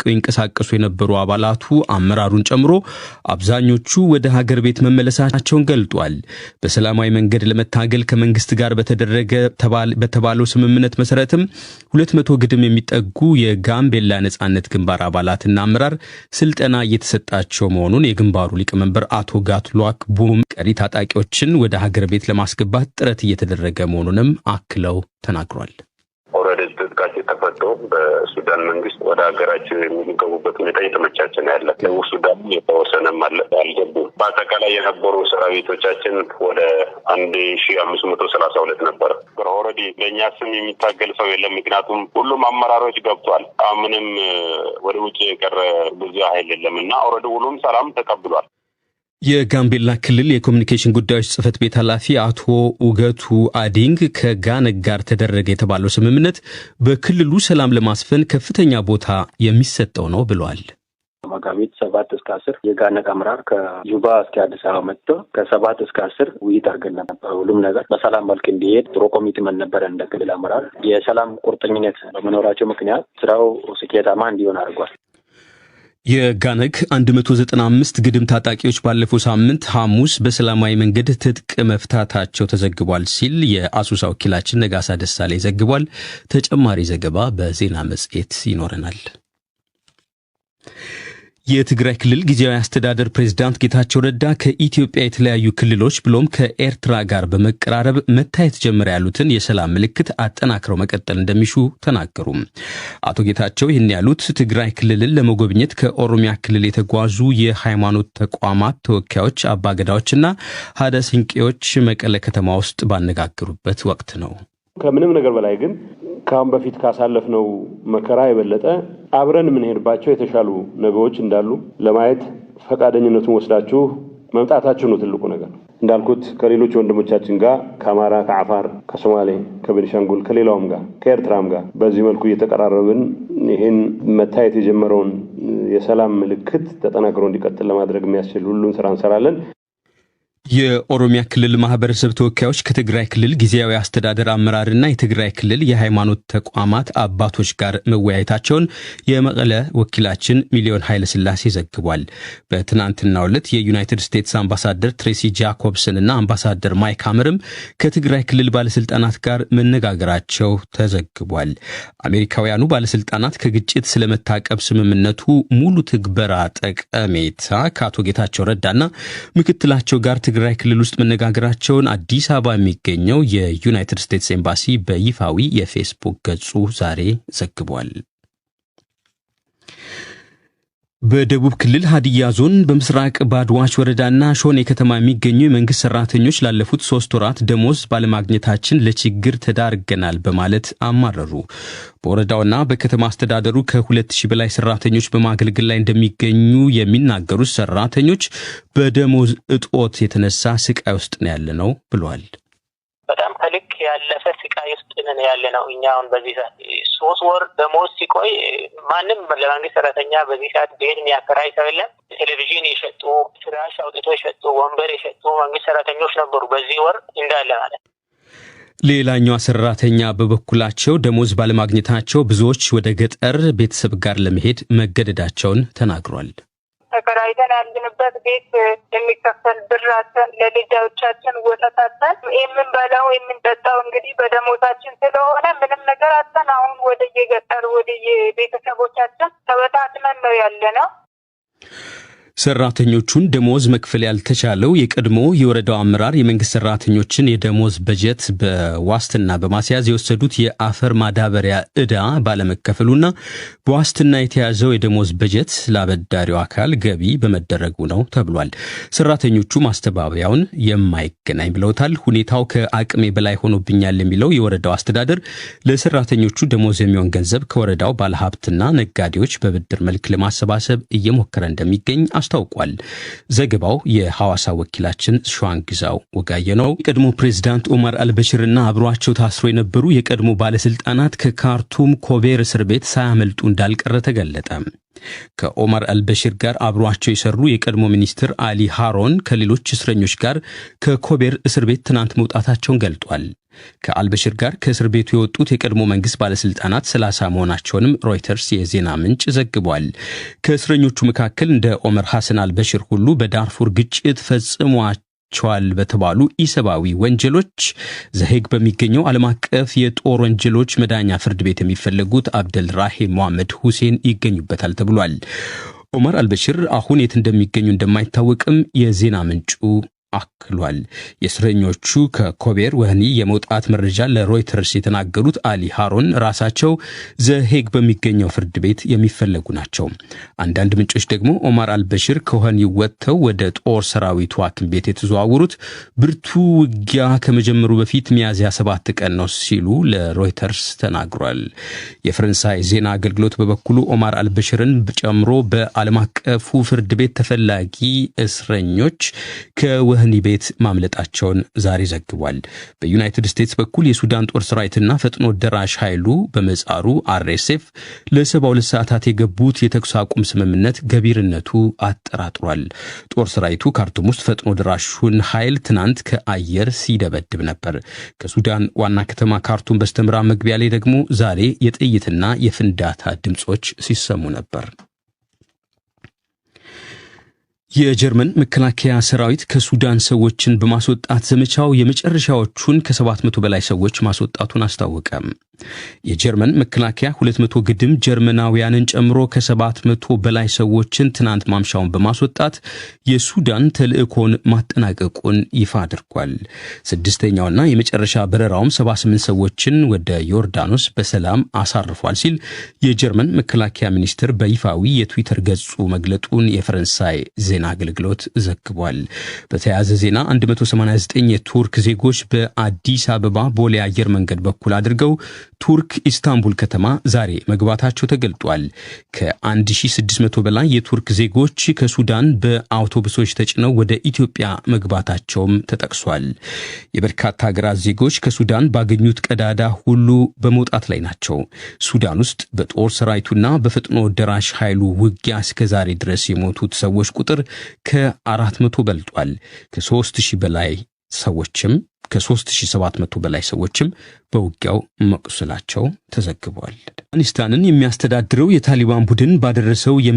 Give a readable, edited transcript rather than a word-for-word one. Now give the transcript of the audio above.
ታጥቀው ይንቀሳቀሱ የነበሩ አባላቱ አመራሩን ጨምሮ አብዛኞቹ ወደ ሀገር ቤት መመለሳቸውን ገልጧል። በሰላማዊ መንገድ ለመታገል ከመንግስት ጋር በተባለው ስምምነት መሰረትም 200 ግድም የሚጠጉ የጋምቤላ ነጻነት ግንባር አባላትና አመራር ስልጠና እየተሰጣቸው መሆኑን የግንባሩ ሊቀመንበር አቶ ጋትሉአክ ቡም ቀሪ ታጣቂዎችን ወደ ሀገር ቤት ለማስገባት ጥረት እየተደረገ መሆኑንም አክለው ተናግሯል። ተፈቶ በሱዳን መንግስት ወደ ሀገራችን የሚገቡበት ሁኔታ እየተመቻቸ ነው ያለ። ሱዳን የተወሰነ ማለት አልገቡም። በአጠቃላይ የነበሩ ሰራዊቶቻችን ወደ 1532 ነበር። ኦልሬዲ በእኛ ስም የሚታገል ሰው የለም። ምክንያቱም ሁሉም አመራሮች ገብቷል። ምንም ወደ ውጭ የቀረ ብዙ ኃይል የለምና ኦልሬዲ ሁሉም ሰላም ተቀብሏል። የጋምቤላ ክልል የኮሙኒኬሽን ጉዳዮች ጽህፈት ቤት ኃላፊ አቶ ኡገቱ አዲንግ ከጋነግ ጋር ተደረገ የተባለው ስምምነት በክልሉ ሰላም ለማስፈን ከፍተኛ ቦታ የሚሰጠው ነው ብለዋል። መጋቢት 7 እስከ 10 የጋነግ አመራር ከጁባ እስከ አዲስ አበባ መጥቶ ከ7 እስከ 10 ውይይት አድርገን ነበር። ሁሉም ነገር በሰላም መልክ እንዲሄድ ጥሩ ኮሚትመንት ነበር። እንደ ክልል አመራር የሰላም ቁርጠኝነት በመኖራቸው ምክንያት ስራው ስኬታማ እንዲሆን አድርጓል። የጋነግ 195 ግድም ታጣቂዎች ባለፈው ሳምንት ሐሙስ በሰላማዊ መንገድ ትጥቅ መፍታታቸው ተዘግቧል ሲል የአሶሳ ወኪላችን ነጋሳ ደሳለኝ ዘግቧል። ተጨማሪ ዘገባ በዜና መጽሔት ይኖረናል። የትግራይ ክልል ጊዜያዊ አስተዳደር ፕሬዝዳንት ጌታቸው ረዳ ከኢትዮጵያ የተለያዩ ክልሎች ብሎም ከኤርትራ ጋር በመቀራረብ መታየት ጀመረ ያሉትን የሰላም ምልክት አጠናክረው መቀጠል እንደሚሹ ተናገሩ። አቶ ጌታቸው ይህን ያሉት ትግራይ ክልልን ለመጎብኘት ከኦሮሚያ ክልል የተጓዙ የሃይማኖት ተቋማት ተወካዮች፣ አባገዳዎችና ሀደ ስንቄዎች መቀለ ከተማ ውስጥ ባነጋገሩበት ወቅት ነው። ከምንም ነገር በላይ ግን ካሁን በፊት ካሳለፍነው መከራ የበለጠ አብረን የምንሄድባቸው የተሻሉ ነገሮች እንዳሉ ለማየት ፈቃደኝነቱን ወስዳችሁ መምጣታችሁ ነው ትልቁ ነገር። እንዳልኩት ከሌሎች ወንድሞቻችን ጋር ከአማራ፣ ከአፋር፣ ከሶማሌ፣ ከቤኒሻንጉል፣ ከሌላውም ጋር ከኤርትራም ጋር በዚህ መልኩ እየተቀራረብን ይህን መታየት የጀመረውን የሰላም ምልክት ተጠናክሮ እንዲቀጥል ለማድረግ የሚያስችል ሁሉን ስራ እንሰራለን። የኦሮሚያ ክልል ማህበረሰብ ተወካዮች ከትግራይ ክልል ጊዜያዊ አስተዳደር አመራርና የትግራይ ክልል የሃይማኖት ተቋማት አባቶች ጋር መወያየታቸውን የመቀለ ወኪላችን ሚሊዮን ኃይለ ሥላሴ ዘግቧል። በትናንትናው ዕለት የዩናይትድ ስቴትስ አምባሳደር ትሬሲ ጃኮብሰን እና አምባሳደር ማይክ ሀመርም ከትግራይ ክልል ባለስልጣናት ጋር መነጋገራቸው ተዘግቧል። አሜሪካውያኑ ባለስልጣናት ከግጭት ስለመታቀብ ስምምነቱ ሙሉ ትግበራ ጠቀሜታ ከአቶ ጌታቸው ረዳና ምክትላቸው ጋር ትግራይ ክልል ውስጥ መነጋገራቸውን አዲስ አበባ የሚገኘው የዩናይትድ ስቴትስ ኤምባሲ በይፋዊ የፌስቡክ ገጹ ዛሬ ዘግቧል። በደቡብ ክልል ሀዲያ ዞን በምስራቅ ባድዋች ወረዳና ሾኔ ከተማ የሚገኙ የመንግስት ሰራተኞች ላለፉት 3 ወራት ደሞዝ ባለማግኘታችን ለችግር ተዳርገናል በማለት አማረሩ። በወረዳውና በከተማ አስተዳደሩ ከ2000 በላይ ሰራተኞች በማገልገል ላይ እንደሚገኙ የሚናገሩት ሰራተኞች በደሞዝ እጦት የተነሳ ስቃይ ውስጥ ነው ያለነው ብለዋል። በጣም ከልክ ያለፈ ስቃይ ውስጥ ነን ያለነው። እኛ አሁን በዚህ ሰዓት 3 ወር ደሞዝ ሲቆይ ማንም ለመንግስት ሰራተኛ በዚህ ሰዓት ቤት የሚያከራይ ሰው የለም። ቴሌቪዥን የሸጡ፣ ፍራሽ አውጥቶ የሸጡ፣ ወንበር የሸጡ መንግስት ሰራተኞች ነበሩ በዚህ ወር እንዳለ ማለት። ሌላኛው ሰራተኛ በበኩላቸው ደሞዝ ባለማግኘታቸው ብዙዎች ወደ ገጠር ቤተሰብ ጋር ለመሄድ መገደዳቸውን ተናግሯል። ተከራይተን ያለንበት ቤት የሚከፈል ብራችን ለልጆቻችን ወጣታችን የምንበላው የምንጠጣው እንግዲህ በደሞዛችን ስለሆነ ምንም ነገር አጥተን አሁን ወደ የገጠር ወደ የቤተሰቦቻችን ተበታትነን ነው ያለነው። ሰራተኞቹን ደሞዝ መክፈል ያልተቻለው የቀድሞ የወረዳው አመራር የመንግስት ሰራተኞችን የደሞዝ በጀት በዋስትና በማስያዝ የወሰዱት የአፈር ማዳበሪያ ዕዳ ባለመከፈሉና በዋስትና የተያዘው የደሞዝ በጀት ለአበዳሪው አካል ገቢ በመደረጉ ነው ተብሏል። ሰራተኞቹ ማስተባበያውን የማይገናኝ ብለውታል። ሁኔታው ከአቅሜ በላይ ሆኖብኛል የሚለው የወረዳው አስተዳደር ለሰራተኞቹ ደሞዝ የሚሆን ገንዘብ ከወረዳው ባለሀብትና ነጋዴዎች በብድር መልክ ለማሰባሰብ እየሞከረ እንደሚገኝ አስታውቋል። ዘገባው የሐዋሳ ወኪላችን ሸዋንግዛው ወጋየ ነው። የቀድሞ ፕሬዝዳንት ኦማር አልበሽርና አብሯቸው ታስሮ የነበሩ የቀድሞ ባለስልጣናት ከካርቱም ኮቤር እስር ቤት ሳያመልጡ እንዳልቀረ ተገለጠ። ከኦመር አልበሽር ጋር አብሯቸው የሰሩ የቀድሞ ሚኒስትር አሊ ሃሮን ከሌሎች እስረኞች ጋር ከኮቤር እስር ቤት ትናንት መውጣታቸውን ገልጧል። ከአልበሽር ጋር ከእስር ቤቱ የወጡት የቀድሞ መንግስት ባለስልጣናት 30 መሆናቸውንም ሮይተርስ የዜና ምንጭ ዘግቧል። ከእስረኞቹ መካከል እንደ ኦመር ሐሰን አልበሽር ሁሉ በዳርፉር ግጭት ፈጽሟቸዋል በተባሉ ኢሰብአዊ ወንጀሎች ዘሄግ በሚገኘው ዓለም አቀፍ የጦር ወንጀሎች መዳኛ ፍርድ ቤት የሚፈለጉት አብደል ራሂም መሐመድ ሁሴን ይገኙበታል ተብሏል። ኦመር አልበሽር አሁን የት እንደሚገኙ እንደማይታወቅም የዜና ምንጩ አክሏል። የእስረኞቹ ከኮቤር ወህኒ የመውጣት መረጃ ለሮይተርስ የተናገሩት አሊ ሃሮን ራሳቸው ዘሄግ በሚገኘው ፍርድ ቤት የሚፈለጉ ናቸው። አንዳንድ ምንጮች ደግሞ ኦመር አልበሽር ከወህኒ ወጥተው ወደ ጦር ሰራዊቱ ሐኪም ቤት የተዘዋወሩት ብርቱ ውጊያ ከመጀመሩ በፊት ሚያዝያ 7 ቀን ነው ሲሉ ለሮይተርስ ተናግሯል። የፈረንሳይ ዜና አገልግሎት በበኩሉ ኦመር አልበሽርን ጨምሮ በዓለም አቀፉ ፍርድ ቤት ተፈላጊ እስረኞች ከወህኒ ቤት ማምለጣቸውን ዛሬ ዘግቧል። በዩናይትድ ስቴትስ በኩል የሱዳን ጦር ሰራዊትና ፈጥኖ ደራሽ ኃይሉ በመጻሩ አርኤስኤፍ ለ72 ሰዓታት የገቡት የተኩስ አቁም ስምምነት ገቢርነቱ አጠራጥሯል። ጦር ሰራዊቱ ካርቱም ውስጥ ፈጥኖ ደራሹን ኃይል ትናንት ከአየር ሲደበድብ ነበር። ከሱዳን ዋና ከተማ ካርቱም በስተምዕራብ መግቢያ ላይ ደግሞ ዛሬ የጥይትና የፍንዳታ ድምጾች ሲሰሙ ነበር። የጀርመን መከላከያ ሰራዊት ከሱዳን ሰዎችን በማስወጣት ዘመቻው የመጨረሻዎቹን ከ700 በላይ ሰዎች ማስወጣቱን አስታወቀ። የጀርመን መከላከያ 200 ግድም ጀርመናውያንን ጨምሮ ከ700 በላይ ሰዎችን ትናንት ማምሻውን በማስወጣት የሱዳን ተልእኮን ማጠናቀቁን ይፋ አድርጓል። ስድስተኛውና የመጨረሻ በረራውም 78 ሰዎችን ወደ ዮርዳኖስ በሰላም አሳርፏል ሲል የጀርመን መከላከያ ሚኒስትር በይፋዊ የትዊተር ገጹ መግለጡን የፈረንሳይ ዜና አገልግሎት ዘግቧል። በተያያዘ ዜና 189 የቱርክ ዜጎች በአዲስ አበባ ቦሌ አየር መንገድ በኩል አድርገው ቱርክ ኢስታንቡል ከተማ ዛሬ መግባታቸው ተገልጧል። ከ1600 በላይ የቱርክ ዜጎች ከሱዳን በአውቶቡሶች ተጭነው ወደ ኢትዮጵያ መግባታቸውም ተጠቅሷል። የበርካታ ሀገራት ዜጎች ከሱዳን ባገኙት ቀዳዳ ሁሉ በመውጣት ላይ ናቸው። ሱዳን ውስጥ በጦር ሰራዊቱና በፈጥኖ ደራሽ ኃይሉ ውጊያ እስከ ዛሬ ድረስ የሞቱት ሰዎች ቁጥር ከ400 በልጧል። ከ3700 በላይ ሰዎችም በውጊያው መቁሰላቸው ተዘግቧል። አፍጋኒስታንን የሚያስተዳድረው የታሊባን ቡድን ባደረሰው